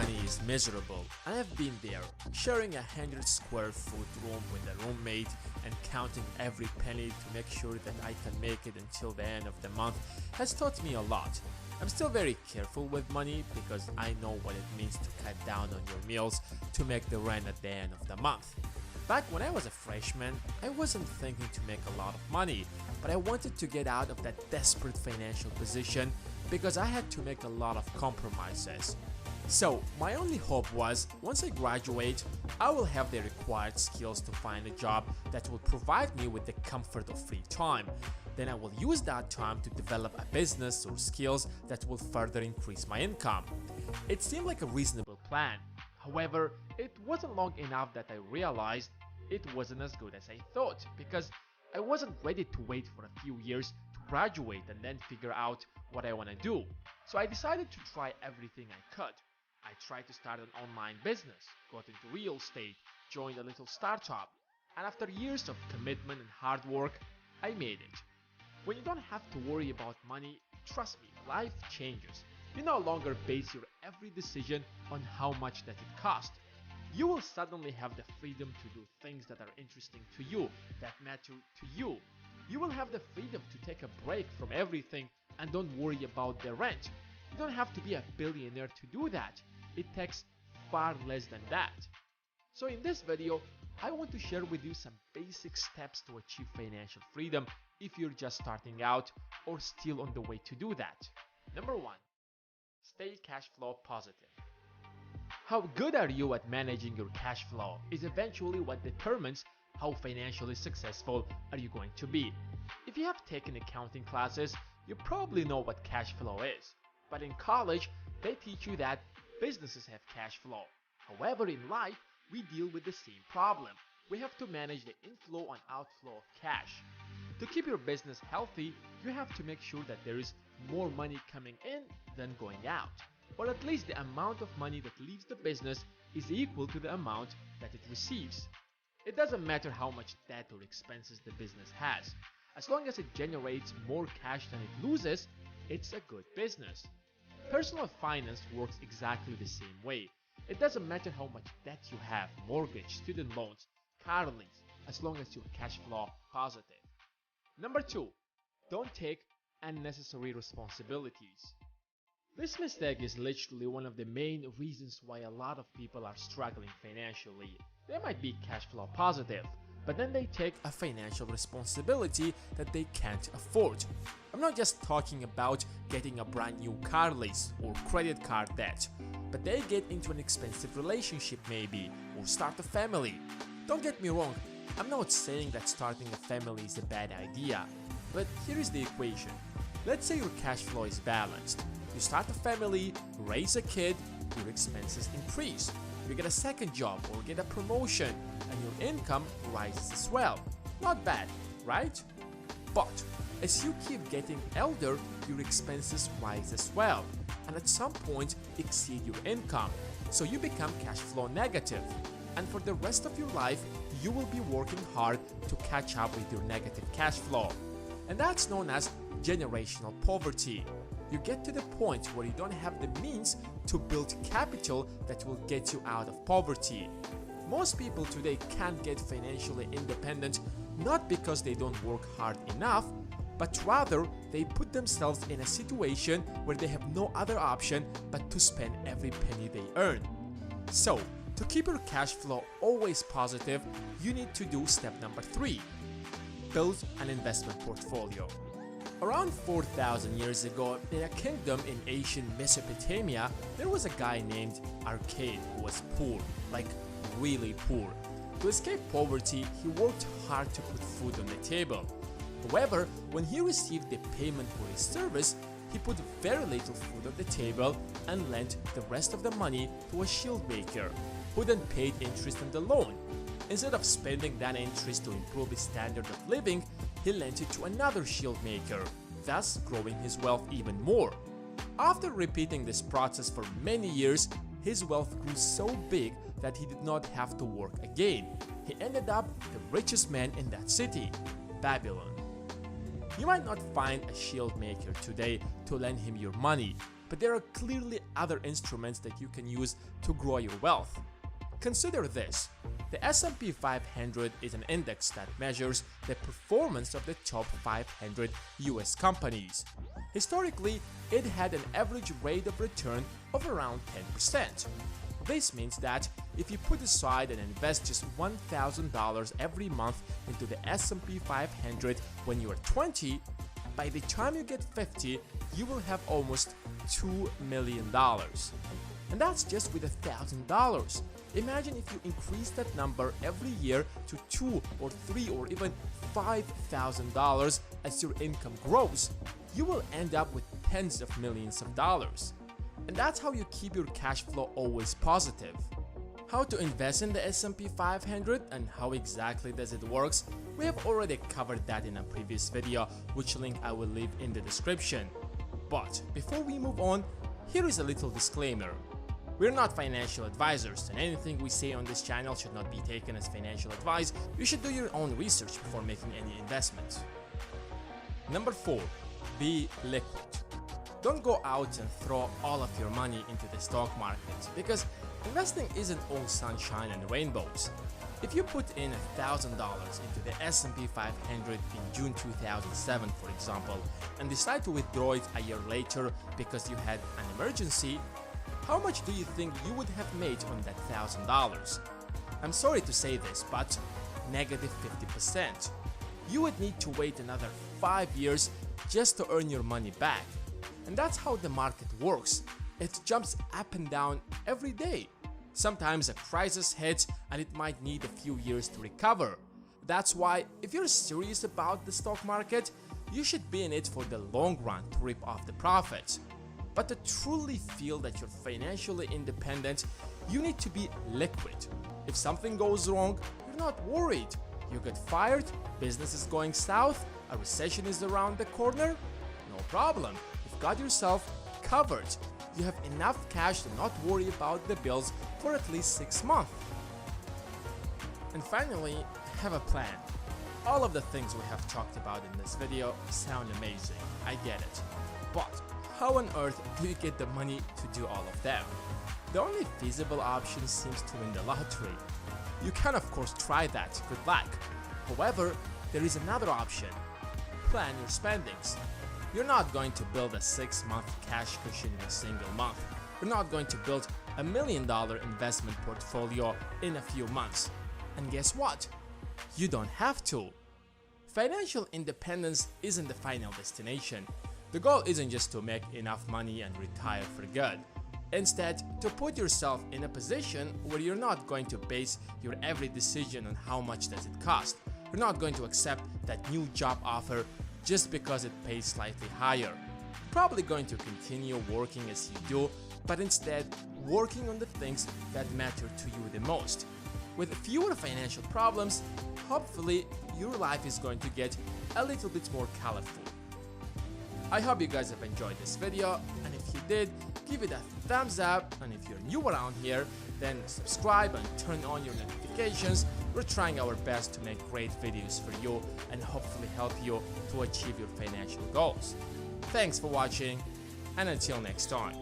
money is miserable. I have been there, sharing 100 square foot room with a roommate and counting every penny to make sure that I can make it until the end of the month has taught me a lot. I'm still very careful with money because I know what it means to cut down on your meals to make the rent at the end of the month. Back when I was a freshman, I wasn't thinking to make a lot of money, but I wanted to get out of that desperate financial position because I had to make a lot of compromises. So my only hope was, once I graduate, I will have the required skills to find a job that will provide me with the comfort of free time. Then I will use that time to develop a business or skills that will further increase my income. It seemed like a reasonable plan. However, it wasn't long enough that I realized it wasn't as good as I thought, because I wasn't ready to wait for a few years to graduate and then figure out what I want to do. So I decided to try everything I could. I tried to start an online business, got into real estate, joined a little startup, and after years of commitment and hard work, I made it. When you don't have to worry about money, trust me, life changes. You no longer base your every decision on how much that it cost. You will suddenly have the freedom to do things that are interesting to you, that matter to you. You will have the freedom to take a break from everything and don't worry about the rent. You don't have to be a billionaire to do that. It takes far less than that. So in this video, I want to share with you some basic steps to achieve financial freedom if you're just starting out or still on the way to do that. Number 1. Stay cash flow positive. How good are you at managing your cash flow is eventually what determines how financially successful are you going to be. If you have taken accounting classes, you probably know what cash flow is. But in college, they teach you that businesses have cash flow. However, in life, we deal with the same problem. We have to manage the inflow and outflow of cash. To keep your business healthy, you have to make sure that there is more money coming in than going out, or at least the amount of money that leaves the business is equal to the amount that it receives. It doesn't matter how much debt or expenses the business has. As long as it generates more cash than it loses, it's a good business. Personal finance works exactly the same way. It doesn't matter how much debt you have, mortgage, student loans, car lease, as long as you're cash flow positive. Number 2. Don't take unnecessary responsibilities. This mistake is literally one of the main reasons why a lot of people are struggling financially. They might be cash flow positive, but then they take a financial responsibility that they can't afford. I'm not just talking about getting a brand new car lease or credit card debt, but they get into an expensive relationship maybe, or start a family. Don't get me wrong, I'm not saying that starting a family is a bad idea, but here is the equation. Let's say your cash flow is balanced. You start a family, raise a kid, your expenses increase. You get a second job or get a promotion, and your income rises as well. Not bad, right? But as you keep getting older, your expenses rise as well, and at some point exceed your income, so you become cash flow negative. And for the rest of your life, you will be working hard to catch up with your negative cash flow. And that's known as generational poverty. You get to the point where you don't have the means to build capital that will get you out of poverty. Most people today can't get financially independent not because they don't work hard enough, but rather they put themselves in a situation where they have no other option but to spend every penny they earn. So, to keep your cash flow always positive, you need to do step number 3. Build an investment portfolio. Around 4,000 years ago, in a kingdom in ancient Mesopotamia, there was a guy named Arcade who was poor, like really poor. To escape poverty, he worked hard to put food on the table. However, when he received the payment for his service, he put very little food on the table and lent the rest of the money to a shield maker, who then paid interest on the loan. Instead of spending that interest to improve his standard of living, he lent it to another shield maker, thus growing his wealth even more. After repeating this process for many years, his wealth grew so big that he did not have to work again. He ended up the richest man in that city, Babylon. You might not find a shield maker today to lend him your money, but there are clearly other instruments that you can use to grow your wealth. Consider this. The S&P 500 is an index that measures the performance of the top 500 US companies. Historically, it had an average rate of return of around 10%. This means that if you put aside and invest just $1,000 every month into the S&P 500 when you are 20, by the time you get 50, you will have almost $2 million. And that's just with $1,000. Imagine if you increase that number every year to $2 or $3 or even $5,000 as your income grows. You will end up with tens of millions of dollars. And that's how you keep your cash flow always positive. How to invest in the S&P 500 and how exactly does it works? We have already covered that in a previous video, which link I will leave in the description. But before we move on, here is a little disclaimer. We're not financial advisors, and anything we say on this channel should not be taken as financial advice. You should do your own research before making any investment. Number 4. Be liquid. Don't go out and throw all of your money into the stock market, because investing isn't all sunshine and rainbows. If you put in $1,000 into the S&P 500 in June 2007, for example, and decide to withdraw it a year later because you had an emergency, how much do you think you would have made on that $1,000? I'm sorry to say this, but negative 50%. You would need to wait another 5 years just to earn your money back. And that's how the market works. It jumps up and down every day. Sometimes a crisis hits and it might need a few years to recover. That's why if you're serious about the stock market, you should be in it for the long run to reap off the profits. But to truly feel that you're financially independent, you need to be liquid. If something goes wrong, you're not worried. You get fired, business is going south, a recession is around the corner, no problem. You've got yourself covered. You have enough cash to not worry about the bills for at least 6 months. And finally, have a plan. All of the things we have talked about in this video sound amazing, I get it. But how on earth do you get the money to do all of them? The only feasible option seems to win the lottery. You can of course try that, good luck. However, there is another option. Plan your spendings. You're not going to build a 6-month cash cushion in a single month. You're not going to build $1 million investment portfolio in a few months. And guess what? You don't have to. Financial independence isn't the final destination. The goal isn't just to make enough money and retire for good. Instead, to put yourself in a position where you're not going to base your every decision on how much does it cost. You're not going to accept that new job offer just because it pays slightly higher. You're probably going to continue working as you do, but instead working on the things that matter to you the most. With fewer financial problems, hopefully your life is going to get a little bit more colorful. I hope you guys have enjoyed this video, and if you did, give it a thumbs up, and if you're new around here, then subscribe and turn on your notifications. We're trying our best to make great videos for you and hopefully help you to achieve your financial goals. Thanks for watching, and until next time.